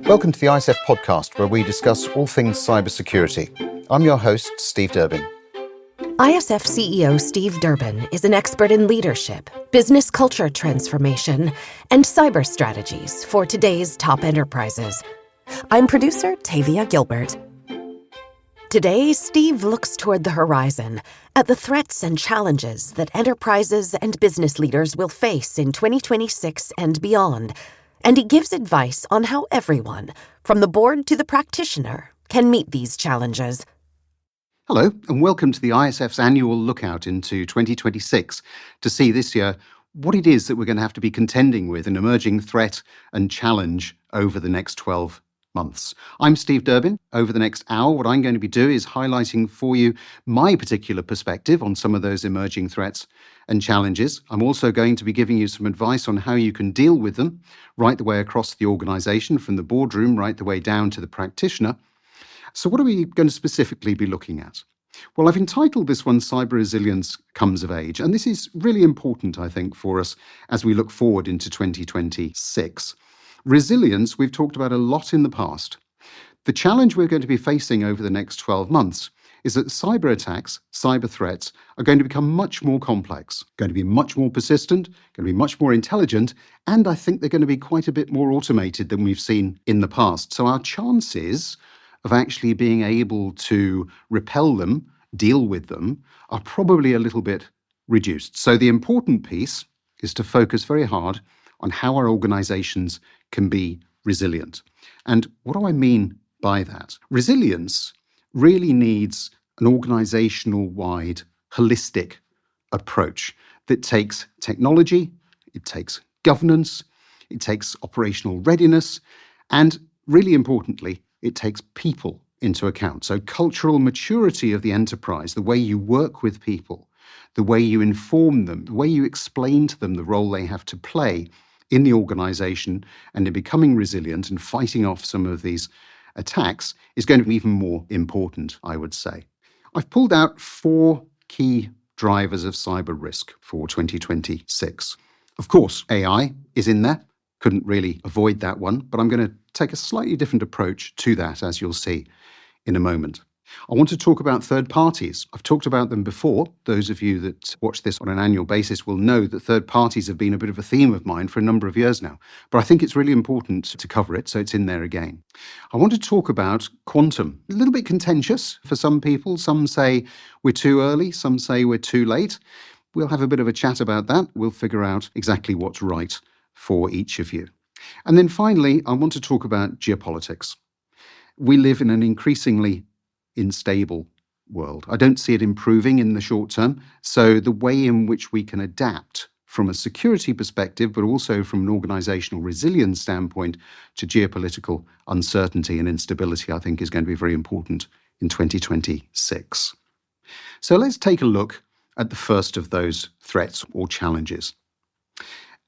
Welcome to the ISF podcast, where we discuss all things cybersecurity. I'm your host, Steve Durbin. ISF CEO Steve Durbin is an expert in leadership, business culture transformation, and cyber strategies for today's top enterprises. I'm producer Tavia Gilbert. Today, Steve looks toward the horizon at the threats and challenges that enterprises and business leaders will face in 2026 and beyond, and he gives advice on how everyone, from the board to the practitioner, can meet these challenges. Hello, and welcome to the ISF's annual lookout into 2026 to see this year what it is that we're going to have to be contending with, an emerging threat and challenge over the next 12 months. I'm Steve Durbin. Over the next hour, what I'm going to be doing is highlighting for you my particular perspective on some of those emerging threats and challenges. I'm also going to be giving you some advice on how you can deal with them right the way across the organization, from the boardroom right the way down to the practitioner. So what are we going to specifically be looking at? Well, I've entitled this one Cyber Resilience Comes of Age, and this is really important, I think, for us as we look forward into 2026. Resilience, we've talked about a lot in the past. The challenge we're going to be facing over the next 12 months is that cyber attacks, cyber threats, are going to become much more complex, going to be much more persistent, going to be much more intelligent, and I think they're going to be quite a bit more automated than we've seen in the past. So our chances of actually being able to repel them, deal with them, are probably a little bit reduced. So the important piece is to focus very hard on how our organizations can be resilient. And what do I mean by that? Resilience really needs an organizational-wide, holistic approach that takes technology, it takes governance, it takes operational readiness, and really importantly, it takes people into account. So cultural maturity of the enterprise, the way you work with people, the way you inform them, the way you explain to them the role they have to play in the organization and in becoming resilient and fighting off some of these attacks is going to be even more important, I would say. I've pulled out 4 key drivers of cyber risk for 2026. Of course, AI is in there. Couldn't really avoid that one, but I'm going to take a slightly different approach to that, as you'll see in a moment. I want to talk about third parties. I've talked about them before. Those of you that watch this on an annual basis will know that third parties have been a bit of a theme of mine for a number of years now, but I think it's really important to cover it, so it's in there again. I want to talk about quantum. A little bit contentious for some people. Some say we're too early, some say we're too late. We'll have a bit of a chat about that. We'll figure out exactly what's right for each of you. And then finally, I want to talk about geopolitics. We live in an increasingly unstable world. I don't see it improving in the short term. So the way in which we can adapt from a security perspective, but also from an organizational resilience standpoint to geopolitical uncertainty and instability, I think is going to be very important in 2026. So let's take a look at the first of those threats or challenges.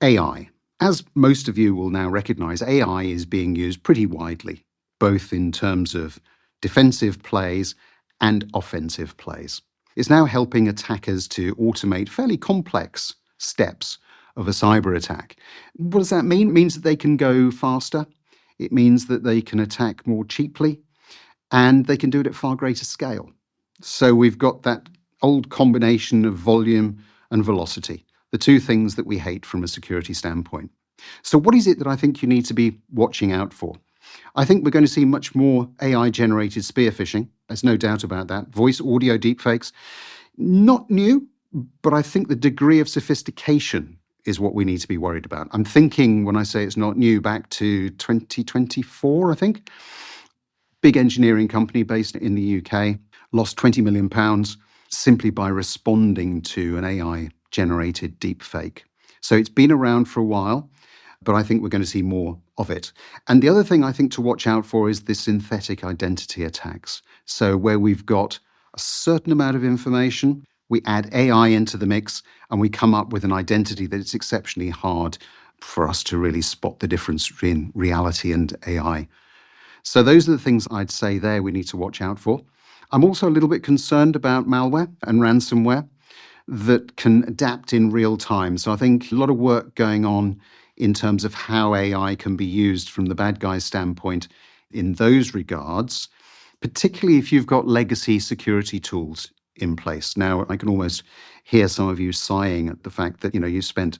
AI. As most of you will now recognize, AI is being used pretty widely, both in terms of defensive plays and offensive plays. It's now helping attackers to automate fairly complex steps of a cyber attack. What does that mean? It means that they can go faster. It means that they can attack more cheaply, and they can do it at far greater scale. So we've got that old combination of volume and velocity, the two things that we hate from a security standpoint. So what is it that I think you need to be watching out for? I think we're going to see much more AI-generated spear phishing. There's no doubt about that. Voice, audio, deepfakes. Not new, but I think the degree of sophistication is what we need to be worried about. I'm thinking, when I say it's not new, back to 2024, I think. Big engineering company based in the UK lost £20 million simply by responding to an AI-generated deepfake. So it's been around for a while, but I think we're going to see more of it. And the other thing I think to watch out for is the synthetic identity attacks. So where we've got a certain amount of information, we add AI into the mix, and we come up with an identity that it's exceptionally hard for us to really spot the difference between reality and AI. So those are the things I'd say there we need to watch out for. I'm also a little bit concerned about malware and ransomware that can adapt in real time. So I think a lot of work going on in terms of how AI can be used from the bad guy's standpoint in those regards, particularly if you've got legacy security tools in place. Now, I can almost hear some of you sighing at the fact that, you spent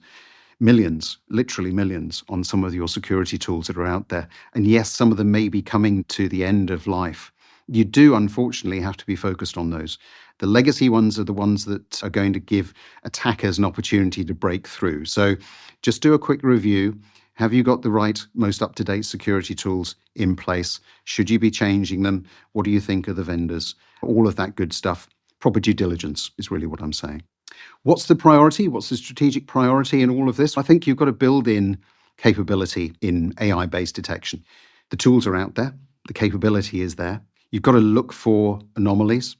millions, literally millions, on some of your security tools that are out there. And yes, some of them may be coming to the end of life. You do, unfortunately, have to be focused on those. The legacy ones are the ones that are going to give attackers an opportunity to break through. So just do a quick review. Have you got the right, most up-to-date security tools in place? Should you be changing them? What do you think of the vendors? All of that good stuff. Proper due diligence is really what I'm saying. What's the priority? What's the strategic priority in all of this? I think you've got to build in capability in AI-based detection. The tools are out there. The capability is there. You've got to look for anomalies.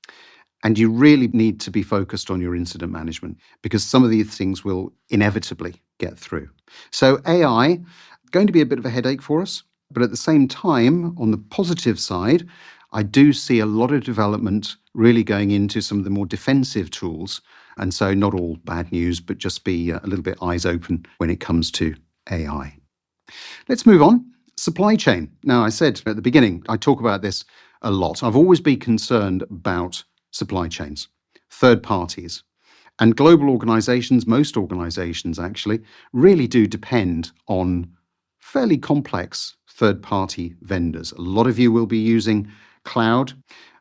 And you really need to be focused on your incident management because some of these things will inevitably get through. So AI, going to be a bit of a headache for us. But at the same time, on the positive side, I do see a lot of development really going into some of the more defensive tools. And so not all bad news, but just be a little bit eyes open when it comes to AI. Let's move on. Supply chain. Now, I said at the beginning, I talk about this a lot. I've always been concerned about supply chains, third parties. And global organizations, most organizations actually, really do depend on fairly complex third-party vendors. A lot of you will be using cloud.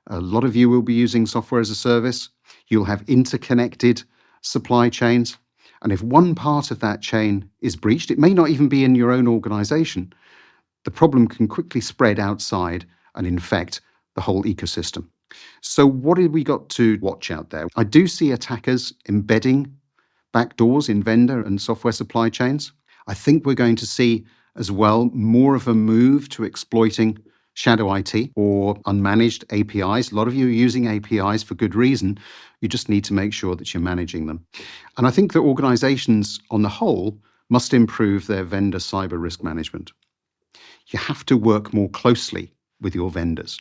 A lot of you will be using software as a service. You'll have interconnected supply chains. And if one part of that chain is breached, it may not even be in your own organization. The problem can quickly spread outside and infect the whole ecosystem. So what have we got to watch out there? I do see attackers embedding backdoors in vendor and software supply chains. I think we're going to see as well more of a move to exploiting shadow IT or unmanaged APIs. A lot of you are using APIs for good reason. You just need to make sure that you're managing them. And I think that organizations on the whole must improve their vendor cyber risk management. You have to work more closely with your vendors.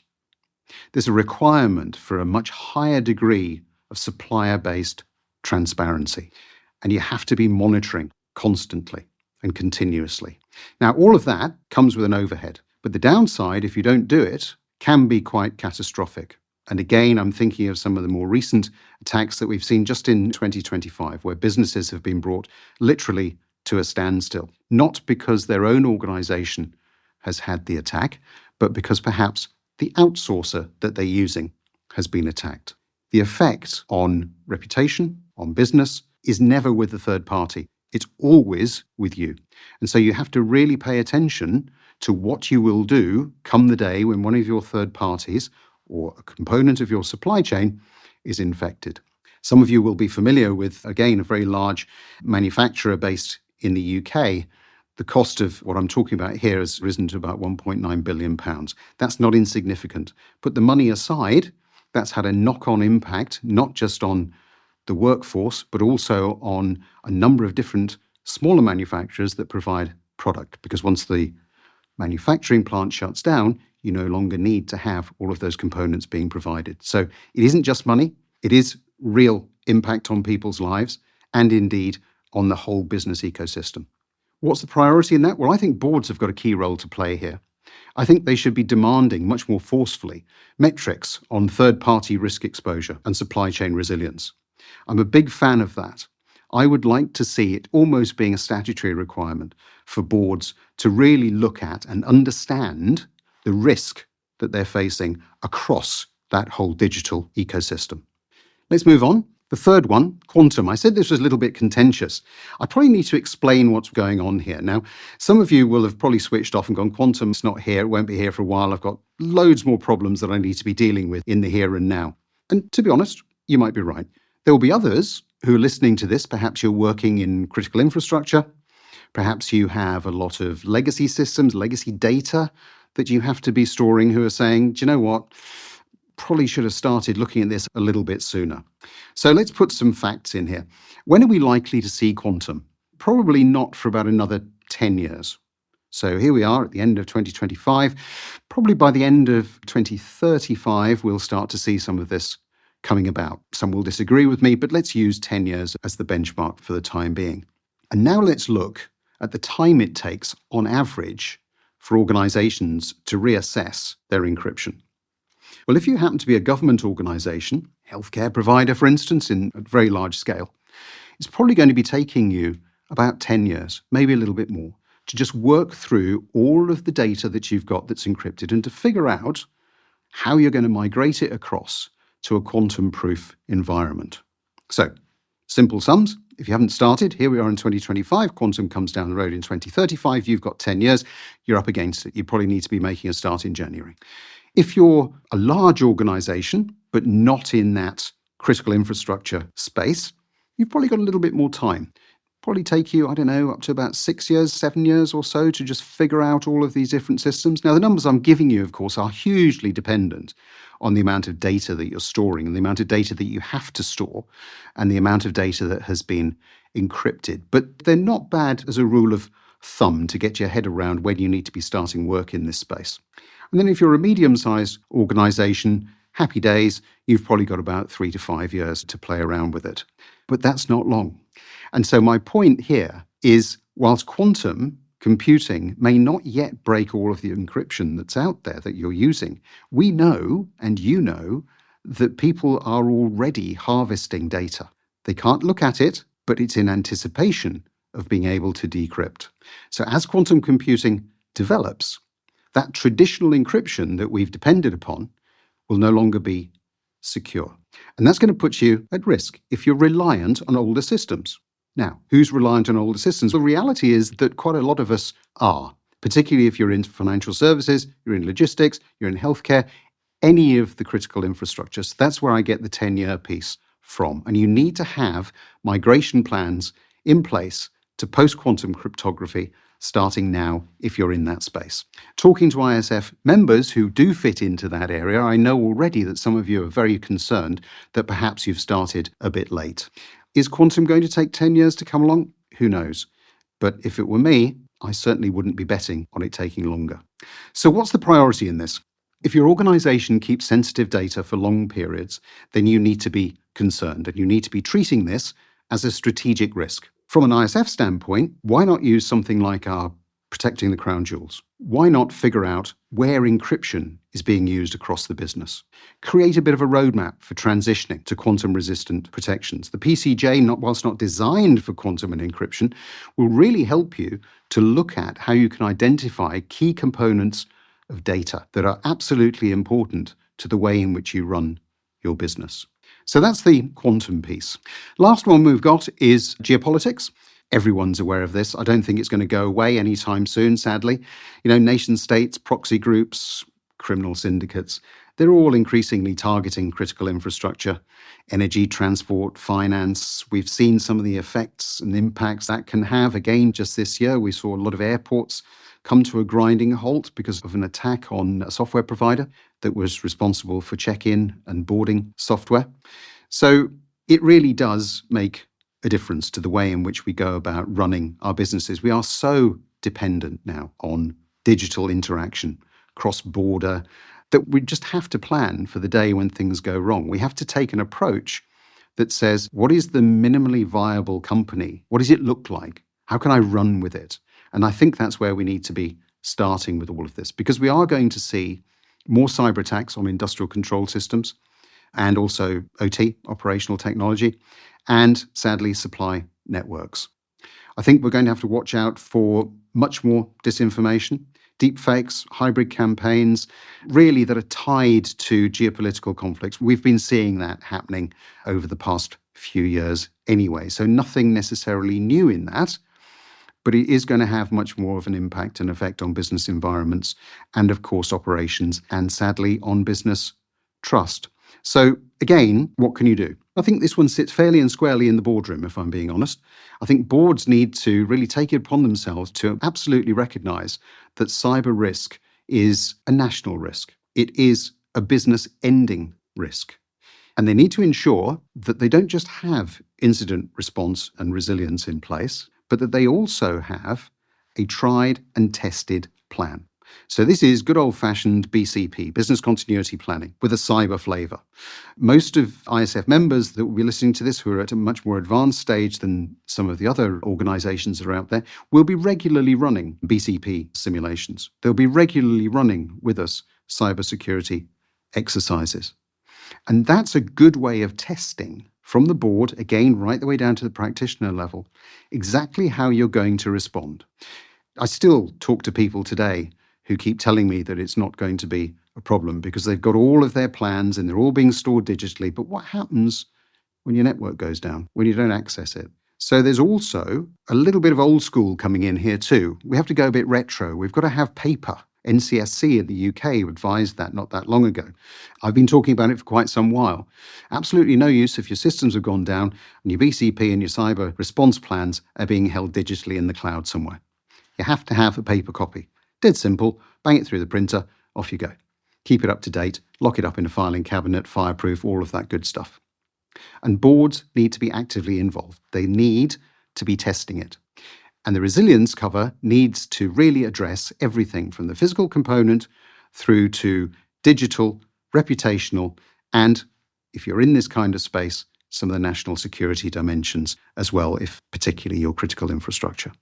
There's a requirement for a much higher degree of supplier-based transparency, and you have to be monitoring constantly and continuously. Now, all of that comes with an overhead, but the downside, if you don't do it, can be quite catastrophic. And again, I'm thinking of some of the more recent attacks that we've seen just in 2025, where businesses have been brought literally to a standstill, not because their own organization has had the attack, but because perhaps the outsourcer that they're using has been attacked. The effect on reputation, on business, is never with the third party. It's always with you. And so you have to really pay attention to what you will do come the day when one of your third parties or a component of your supply chain is infected. Some of you will be familiar with, again, a very large manufacturer based in the UK. The cost of what I'm talking about here has risen to about £1.9 billion. That's not insignificant. Put the money aside, that's had a knock-on impact, not just on the workforce, but also on a number of different smaller manufacturers that provide product. Because once the manufacturing plant shuts down, you no longer need to have all of those components being provided. So it isn't just money, it is real impact on people's lives and indeed on the whole business ecosystem. What's the priority in that? Well, I think boards have got a key role to play here. I think they should be demanding much more forcefully metrics on third-party risk exposure and supply chain resilience. I'm a big fan of that. I would like to see it almost being a statutory requirement for boards to really look at and understand the risk that they're facing across that whole digital ecosystem. Let's move on. The third one, quantum. I said this was a little bit contentious. I probably need to explain what's going on here. Now, some of you will have probably switched off and gone, quantum's not here, it won't be here for a while. I've got loads more problems that I need to be dealing with in the here and now. And to be honest, you might be right. There will be others who are listening to this. Perhaps you're working in critical infrastructure. Perhaps you have a lot of legacy systems, legacy data that you have to be storing, who are saying, do you know what? Probably should have started looking at this a little bit sooner. So let's put some facts in here. When are we likely to see quantum? Probably not for about another 10 years. So here we are at the end of 2025. Probably by the end of 2035, we'll start to see some of this coming about. Some will disagree with me, but let's use 10 years as the benchmark for the time being. And now let's look at the time it takes, on average, for organizations to reassess their encryption. Well, if you happen to be a government organization, healthcare provider, for instance, in a very large scale, it's probably going to be taking you about 10 years, maybe a little bit more, to just work through all of the data that you've got that's encrypted and to figure out how you're going to migrate it across to a quantum-proof environment. So, simple sums. If you haven't started, here we are in 2025, quantum comes down the road in 2035, you've got 10 years, you're up against it. You probably need to be making a start in January. If you're a large organization, but not in that critical infrastructure space, you've probably got a little bit more time. Probably take you, up to about 6 years, 7 years or so to just figure out all of these different systems. Now, the numbers I'm giving you, of course, are hugely dependent on the amount of data that you're storing and the amount of data that you have to store and the amount of data that has been encrypted. But they're not bad as a rule of thumb to get your head around when you need to be starting work in this space. And then if you're a medium-sized organization, happy days, you've probably got about 3 to 5 years to play around with it. But that's not long. And so my point here is, whilst quantum computing may not yet break all of the encryption that's out there that you're using, we know, and you know, that people are already harvesting data. They can't look at it, but it's in anticipation of being able to decrypt. So as quantum computing develops, that traditional encryption that we've depended upon will no longer be secure. And that's going to put you at risk if you're reliant on older systems. Now, who's reliant on older systems? The reality is that quite a lot of us are, particularly if you're in financial services, you're in logistics, you're in healthcare, any of the critical infrastructure. So that's where I get the 10-year piece from. And you need to have migration plans in place to post-quantum cryptography starting now if you're in that space. Talking to ISF members who do fit into that area, I know already that some of you are very concerned that perhaps you've started a bit late. Is quantum going to take 10 years to come along? Who knows? But if it were me, I certainly wouldn't be betting on it taking longer. So what's the priority in this? If your organization keeps sensitive data for long periods, then you need to be concerned and you need to be treating this as a strategic risk. From an ISF standpoint, why not use something like our protecting the crown jewels? Why not figure out where encryption is being used across the business? Create a bit of a roadmap for transitioning to quantum-resistant protections. The PCJ, whilst not designed for quantum and encryption, will really help you to look at how you can identify key components of data that are absolutely important to the way in which you run your business. So that's the quantum piece. Last one we've got is geopolitics. Everyone's aware of this. I don't think it's going to go away anytime soon, sadly. Nation states, proxy groups, criminal syndicates, they're all increasingly targeting critical infrastructure, energy, transport, finance. We've seen some of the effects and impacts that can have. Again, just this year, we saw a lot of airports come to a grinding halt because of an attack on a software provider that was responsible for check-in and boarding software. So it really does make a difference to the way in which we go about running our businesses. We are so dependent now on digital interaction, cross-border, that we just have to plan for the day when things go wrong. We have to take an approach that says, what is the minimally viable company? What does it look like? How can I run with it? And I think that's where we need to be starting with all of this, because we are going to see more cyber attacks on industrial control systems and also OT, operational technology, and sadly, supply networks. I think we're going to have to watch out for much more disinformation, deepfakes, hybrid campaigns, really that are tied to geopolitical conflicts. We've been seeing that happening over the past few years anyway, so nothing necessarily new in that. But it is going to have much more of an impact and effect on business environments and, of course, operations and, sadly, on business trust. So, again, what can you do? I think this one sits fairly and squarely in the boardroom, if I'm being honest. I think boards need to really take it upon themselves to absolutely recognise that cyber risk is a national risk. It is a business-ending risk. And they need to ensure that they don't just have incident response and resilience in place, but that they also have a tried and tested plan. So this is good old-fashioned BCP, business continuity planning, with a cyber flavour. Most of ISF members that will be listening to this, who are at a much more advanced stage than some of the other organisations that are out there, will be regularly running BCP simulations. They'll be regularly running with us cybersecurity exercises. And that's a good way of testing from the board, again, right the way down to the practitioner level, exactly how you're going to respond. I still talk to people today who keep telling me that it's not going to be a problem because they've got all of their plans and they're all being stored digitally. But what happens when your network goes down, when you don't access it? So there's also a little bit of old school coming in here too. We have to go a bit retro. We've got to have paper. NCSC in the UK advised that not that long ago. I've been talking about it for quite some while. Absolutely no use if your systems have gone down and your BCP and your cyber response plans are being held digitally in the cloud somewhere. You have to have a paper copy. Dead simple, bang it through the printer, off you go. Keep it up to date, lock it up in a filing cabinet, fireproof, all of that good stuff. And boards need to be actively involved. They need to be testing it. And the resilience cover needs to really address everything from the physical component through to digital, reputational, and if you're in this kind of space, some of the national security dimensions as well, if particularly your critical infrastructure.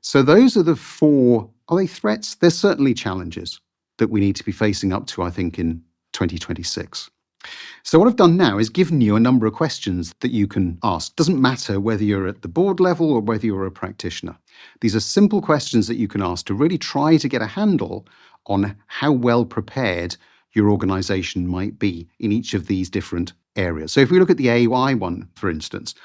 So those are the four. Are they threats? There's certainly challenges that we need to be facing up to, I think, in 2026. So what I've done now is given you a number of questions that you can ask. Doesn't matter whether you're at the board level or whether you're a practitioner. These are simple questions that you can ask to really try to get a handle on how well prepared your organization might be in each of these different areas. So if we look at the AI one, for instance,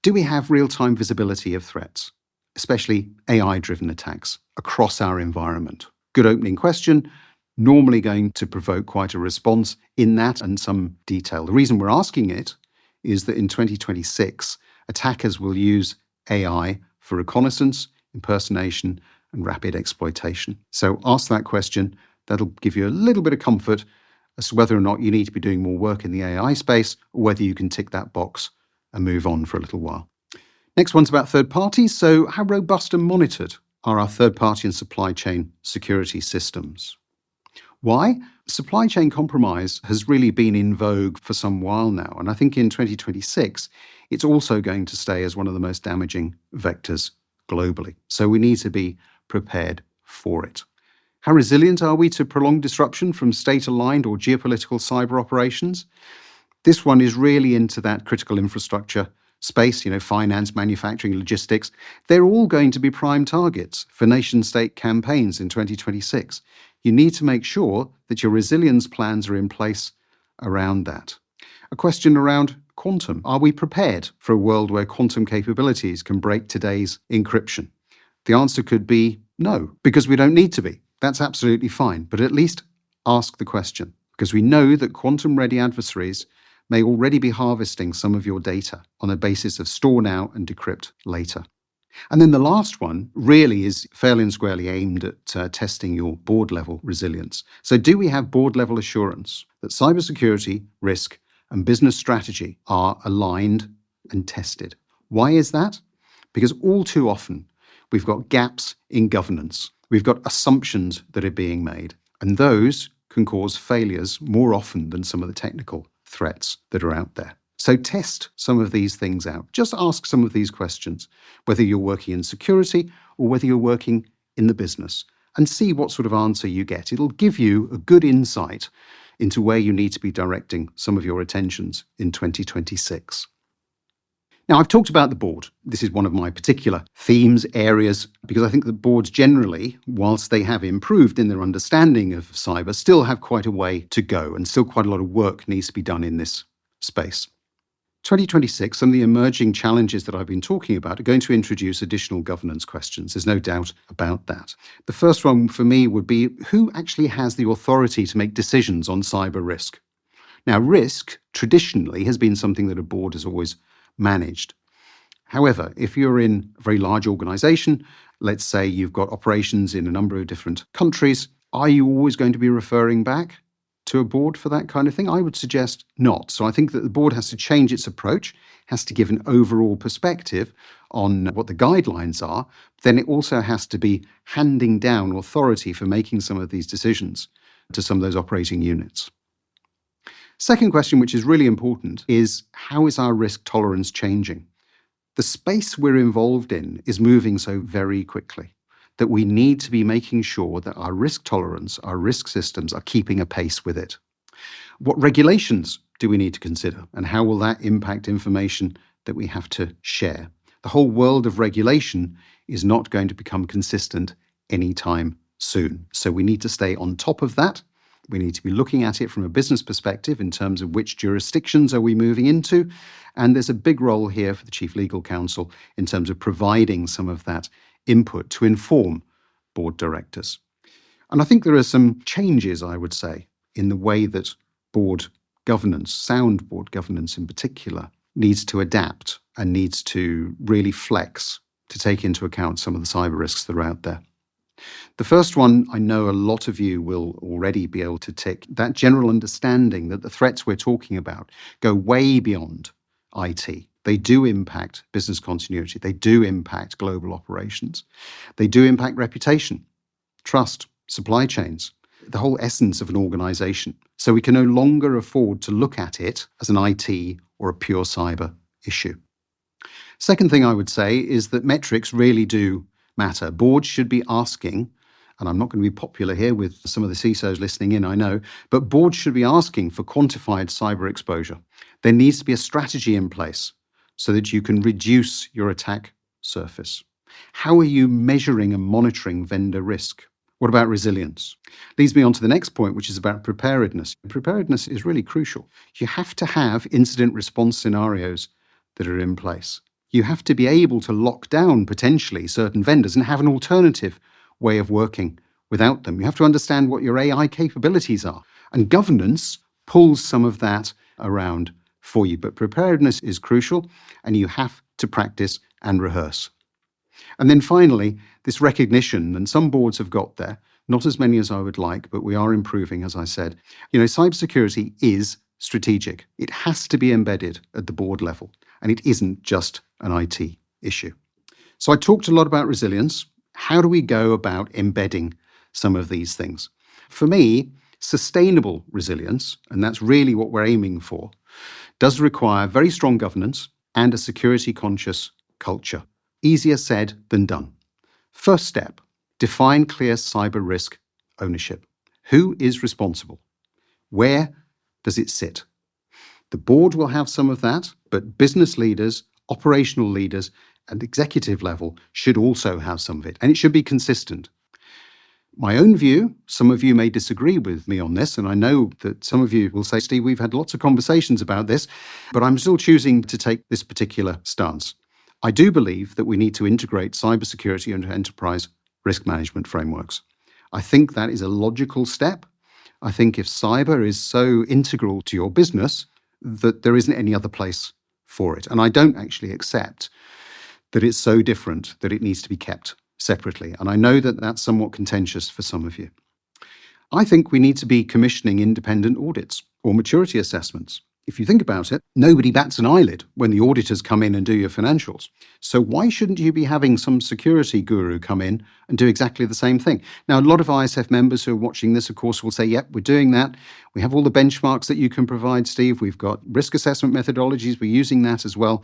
do we have real-time visibility of threats, especially AI-driven attacks across our environment? Good opening question, normally going to provoke quite a response in that and some detail. The reason we're asking it is that in 2026, attackers will use AI for reconnaissance, impersonation, and rapid exploitation. So ask that question. That'll give you a little bit of comfort as to whether or not you need to be doing more work in the AI space or whether you can tick that box and move on for a little while. Next one's about third parties. So how robust and monitored are our third party and supply chain security systems? Why? Supply chain compromise has really been in vogue for some while now. And I think in 2026, it's also going to stay as one of the most damaging vectors globally. So we need to be prepared for it. How resilient are we to prolonged disruption from state-aligned or geopolitical cyber operations? This one is really into that critical infrastructure space, finance, manufacturing, logistics. They're all going to be prime targets for nation-state campaigns in 2026. You need to make sure that your resilience plans are in place around that. A question around quantum. Are we prepared for a world where quantum capabilities can break today's encryption? The answer could be no, because we don't need to be. That's absolutely fine, but at least ask the question, because we know that quantum-ready adversaries may already be harvesting some of your data on a basis of store now and decrypt later. And then the last one really is fairly and squarely aimed at testing your board level resilience. So do we have board level assurance that cybersecurity, risk, and business strategy are aligned and tested? Why is that? Because all too often we've got gaps in governance. We've got assumptions that are being made, and those can cause failures more often than some of the technical threats that are out there. So test some of these things out. Just ask some of these questions, whether you're working in security or whether you're working in the business, and see what sort of answer you get. It'll give you a good insight into where you need to be directing some of your attentions in 2026. Now, I've talked about the board. This is one of my particular themes, areas, because I think that boards generally, whilst they have improved in their understanding of cyber, still have quite a way to go and still quite a lot of work needs to be done in this space. 2026, some of the emerging challenges that I've been talking about are going to introduce additional governance questions. There's no doubt about that. The first one for me would be, who actually has the authority to make decisions on cyber risk? Now, risk traditionally has been something that a board has always managed. However, if you're in a very large organization, let's say you've got operations in a number of different countries, are you always going to be referring back to a board for that kind of thing? I would suggest not. So I think that the board has to change its approach, has to give an overall perspective on what the guidelines are, then it also has to be handing down authority for making some of these decisions to some of those operating units. Second question, which is really important, is how is our risk tolerance changing? The space we're involved in is moving so very quickly that we need to be making sure that our risk tolerance, our risk systems are keeping a pace with it. What regulations do we need to consider, and how will that impact information that we have to share? The whole world of regulation is not going to become consistent anytime soon. So we need to stay on top of that. We need to be looking at it from a business perspective in terms of which jurisdictions are we moving into. And there's a big role here for the Chief Legal Counsel in terms of providing some of that input to inform board directors. And I think there are some changes, I would say, in the way that board governance, sound board governance in particular, needs to adapt and needs to really flex to take into account some of the cyber risks that are out there. The first one, I know a lot of you will already be able to tick, that general understanding that the threats we're talking about go way beyond IT. They do impact business continuity. They do impact global operations. They do impact reputation, trust, supply chains, the whole essence of an organization. So we can no longer afford to look at it as an IT or a pure cyber issue. Second thing I would say is that metrics really do matter. Boards should be asking, and I'm not going to be popular here with some of the CISOs listening in, I know, but boards should be asking for quantified cyber exposure. There needs to be a strategy in place so that you can reduce your attack surface. How are you measuring and monitoring vendor risk? What about resilience? Leads me on to the next point, which is about preparedness. Preparedness is really crucial. You have to have incident response scenarios that are in place. You have to be able to lock down potentially certain vendors and have an alternative way of working without them. You have to understand what your AI capabilities are. And governance pulls some of that around for you. But preparedness is crucial, and you have to practice and rehearse. And then finally, this recognition, and some boards have got there, not as many as I would like, but we are improving, as I said. Cybersecurity is strategic. It has to be embedded at the board level, and it isn't just an IT issue. So I talked a lot about resilience. How do we go about embedding some of these things? For me, sustainable resilience, and that's really what we're aiming for, does require very strong governance and a security-conscious culture. Easier said than done. First step, define clear cyber risk ownership. Who is responsible? Where does it sit? The board will have some of that, but business leaders, operational leaders, and executive level should also have some of it, and it should be consistent. My own view, some of you may disagree with me on this, and I know that some of you will say, Steve, we've had lots of conversations about this, but I'm still choosing to take this particular stance. I do believe that we need to integrate cybersecurity into enterprise risk management frameworks. I think that is a logical step. I think if cyber is so integral to your business that there isn't any other place for it. And I don't actually accept that it's so different that it needs to be kept separately. And I know that that's somewhat contentious for some of you. I think we need to be commissioning independent audits or maturity assessments. If you think about it, nobody bats an eyelid when the auditors come in and do your financials. So why shouldn't you be having some security guru come in and do exactly the same thing? Now, a lot of ISF members who are watching this, of course, will say, yep, we're doing that. We have all the benchmarks that you can provide, Steve. We've got risk assessment methodologies. We're using that as well.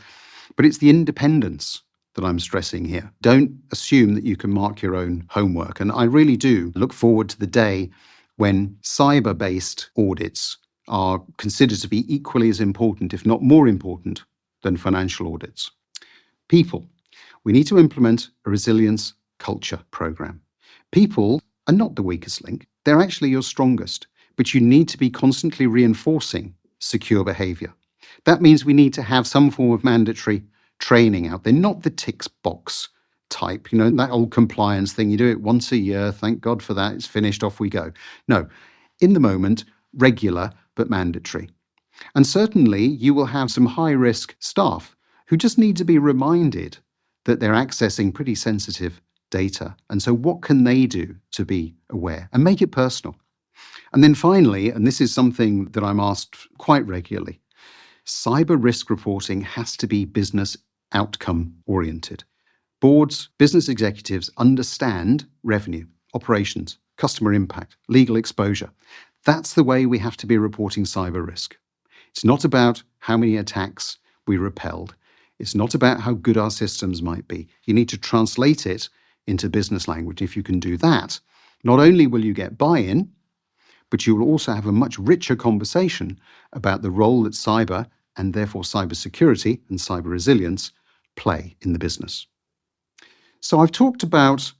But it's the independence that I'm stressing here. Don't assume that you can mark your own homework. And I really do look forward to the day when cyber-based audits are considered to be equally as important, if not more important, than financial audits. People. We need to implement a resilience culture program. People are not the weakest link. They're actually your strongest, but you need to be constantly reinforcing secure behavior. That means we need to have some form of mandatory training out there, not the tick box type, that old compliance thing. You do it once a year, thank God for that, it's finished, off we go. No, in the moment, regular but mandatory. And certainly you will have some high-risk staff who just need to be reminded that they're accessing pretty sensitive data. And so what can they do to be aware? And make it personal. And then finally, and this is something that I'm asked quite regularly, cyber risk reporting has to be business outcome oriented. Boards, business executives understand revenue, operations, customer impact, legal exposure. That's the way we have to be reporting cyber risk. It's not about how many attacks we repelled. It's not about how good our systems might be. You need to translate it into business language. If you can do that, not only will you get buy-in, but you will also have a much richer conversation about the role that cyber, and therefore cybersecurity and cyber resilience, play in the business. So I've talked about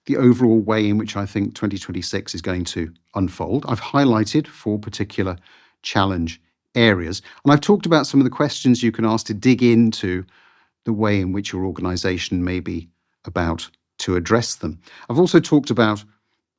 the overall way in which I think 2026 is going to unfold. I've highlighted 4 particular challenge areas, and I've talked about some of the questions you can ask to dig into the way in which your organization may be about to address them. I've also talked about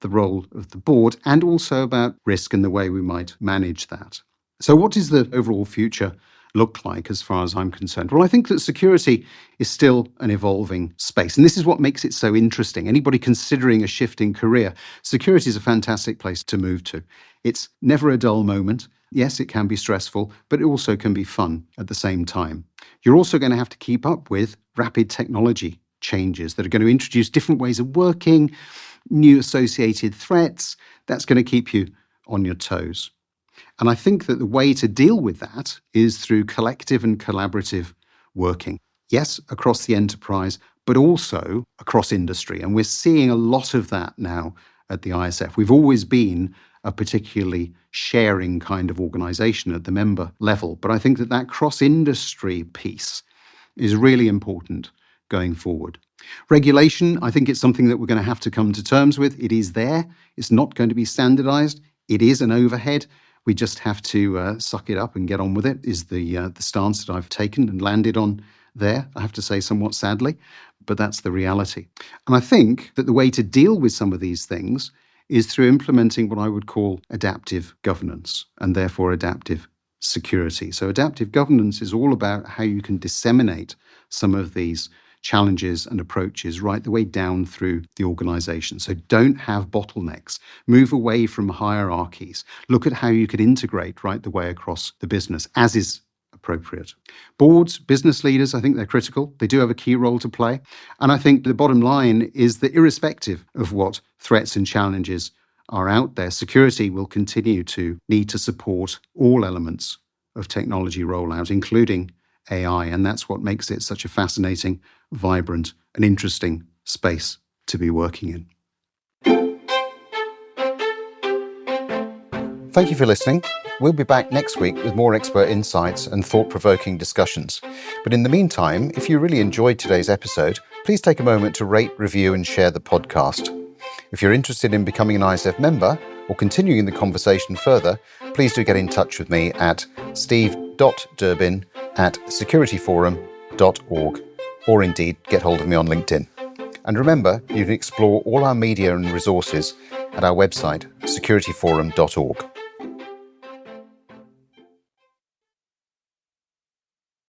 the role of the board and also about risk and the way we might manage that. So what does the overall future look like as far as I'm concerned? Well, I think that security is still an evolving space. And this is what makes it so interesting. Anybody considering a shift in career, security is a fantastic place to move to. It's never a dull moment. Yes, it can be stressful, but it also can be fun at the same time. You're also going to have to keep up with rapid technology changes that are going to introduce different ways of working, new associated threats. That's going to keep you on your toes. And I think that the way to deal with that is through collective and collaborative working. Yes, across the enterprise, but also across industry. And we're seeing a lot of that now at the ISF. We've always been a particularly sharing kind of organization at the member level. But I think that that cross-industry piece is really important going forward. Regulation, I think it's something that we're going to have to come to terms with. It is there. It's not going to be standardized. It is an overhead. We just have to suck it up and get on with it, is the stance that I've taken and landed on there, I have to say somewhat sadly, but that's the reality. And I think that the way to deal with some of these things is through implementing what I would call adaptive governance and therefore adaptive security. So adaptive governance is all about how you can disseminate some of these challenges and approaches right the way down through the organization. So don't have bottlenecks. Move away from hierarchies. Look at how you could integrate right the way across the business, as is appropriate. Boards, business leaders, I think they're critical. They do have a key role to play. And I think the bottom line is that irrespective of what threats and challenges are out there, security will continue to need to support all elements of technology rollout, including AI. And that's what makes it such a fascinating, vibrant, and interesting space to be working in. Thank you for listening. We'll be back next week with more expert insights and thought-provoking discussions. But in the meantime, if you really enjoyed today's episode, please take a moment to rate, review, and share the podcast. If you're interested in becoming an ISF member or continuing the conversation further, please do get in touch with me at steve.durbin@securityforum.org, or indeed get hold of me on LinkedIn. And remember, you can explore all our media and resources at our website, securityforum.org.